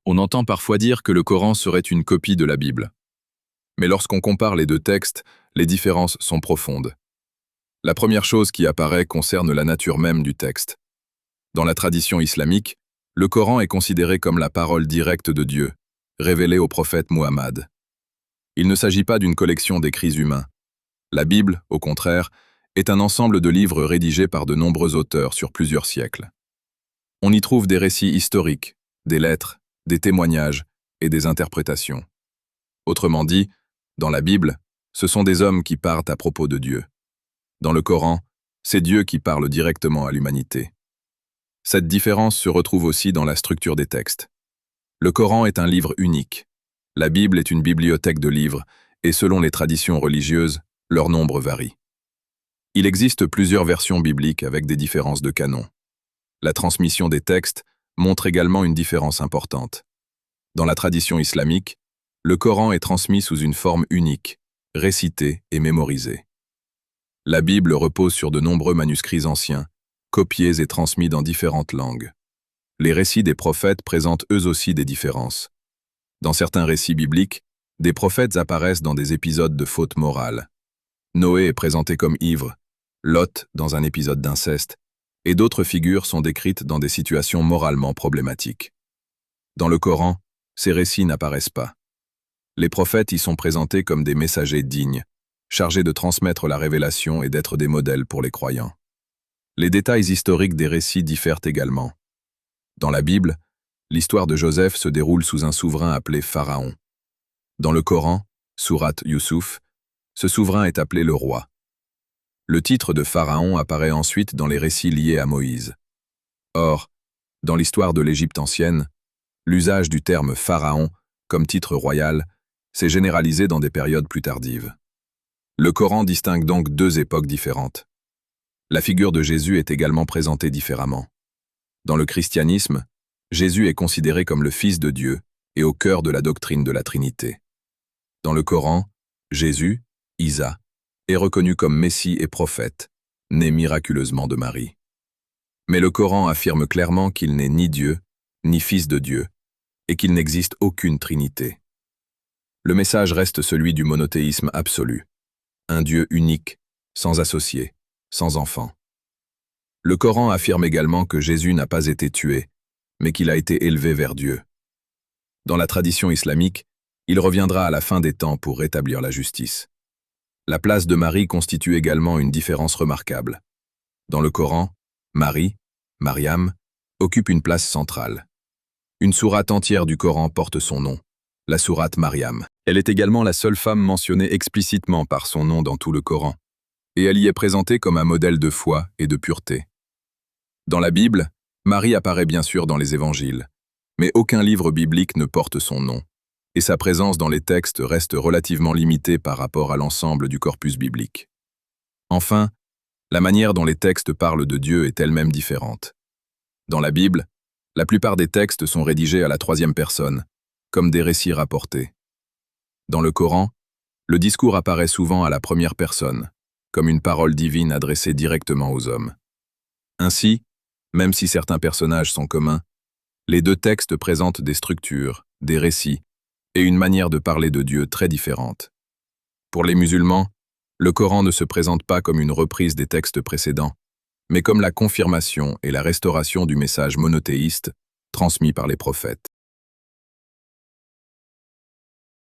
On entend parfois dire que le Coran serait une copie de la Bible. Mais lorsqu'on compare les deux textes, les différences sont profondes. La première chose qui apparaît concerne la nature même du texte. Dans la tradition islamique, le Coran est considéré comme la parole directe de Dieu, révélée au prophète Muhammad. Il ne s'agit pas d'une collection d'écrits humains. La Bible, au contraire, est un ensemble de livres rédigés par de nombreux auteurs sur plusieurs siècles. On y trouve des récits historiques, des lettres, des témoignages et des interprétations. Autrement dit, dans la Bible, ce sont des hommes qui parlent à propos de Dieu. Dans le Coran, c'est Dieu qui parle directement à l'humanité. Cette différence se retrouve aussi dans la structure des textes. Le Coran est un livre unique. La Bible est une bibliothèque de livres, et selon les traditions religieuses, leur nombre varie. Il existe plusieurs versions bibliques avec des différences de canon. La transmission des textes montre également une différence importante. Dans la tradition islamique, le Coran est transmis sous une forme unique, récitée et mémorisée. La Bible repose sur de nombreux manuscrits anciens, copiés et transmis dans différentes langues. Les récits des prophètes présentent eux aussi des différences. Dans certains récits bibliques, des prophètes apparaissent dans des épisodes de faute morale. Noé est présenté comme ivre, Lot dans un épisode d'inceste, et d'autres figures sont décrites dans des situations moralement problématiques. Dans le Coran, ces récits n'apparaissent pas. Les prophètes y sont présentés comme des messagers dignes, chargés de transmettre la révélation et d'être des modèles pour les croyants. Les détails historiques des récits diffèrent également. Dans la Bible, l'histoire de Joseph se déroule sous un souverain appelé Pharaon. Dans le Coran, sourate Yusuf, ce souverain est appelé le roi. Le titre de Pharaon apparaît ensuite dans les récits liés à Moïse. Or, dans l'histoire de l'Égypte ancienne, l'usage du terme Pharaon comme titre royal s'est généralisé dans des périodes plus tardives. Le Coran distingue donc deux époques différentes. La figure de Jésus est également présentée différemment. Dans le christianisme, Jésus est considéré comme le Fils de Dieu et au cœur de la doctrine de la Trinité. Dans le Coran, Jésus, Isa, est reconnu comme Messie et prophète, né miraculeusement de Marie. Mais le Coran affirme clairement qu'il n'est ni Dieu, ni Fils de Dieu, et qu'il n'existe aucune Trinité. Le message reste celui du monothéisme absolu, un Dieu unique, sans associé, sans enfant. Le Coran affirme également que Jésus n'a pas été tué, mais qu'il a été élevé vers Dieu. Dans la tradition islamique, il reviendra à la fin des temps pour rétablir la justice. La place de Marie constitue également une différence remarquable. Dans le Coran, Marie, Mariam, occupe une place centrale. Une sourate entière du Coran porte son nom, la sourate Mariam. Elle est également la seule femme mentionnée explicitement par son nom dans tout le Coran, et elle y est présentée comme un modèle de foi et de pureté. Dans la Bible, Marie apparaît bien sûr dans les évangiles, mais aucun livre biblique ne porte son nom, et sa présence dans les textes reste relativement limitée par rapport à l'ensemble du corpus biblique. Enfin, la manière dont les textes parlent de Dieu est elle-même différente. Dans la Bible, la plupart des textes sont rédigés à la troisième personne, comme des récits rapportés. Dans le Coran, le discours apparaît souvent à la première personne, comme une parole divine adressée directement aux hommes. Ainsi, même si certains personnages sont communs, les deux textes présentent des structures, des récits, et une manière de parler de Dieu très différente. Pour les musulmans, le Coran ne se présente pas comme une reprise des textes précédents, mais comme la confirmation et la restauration du message monothéiste transmis par les prophètes.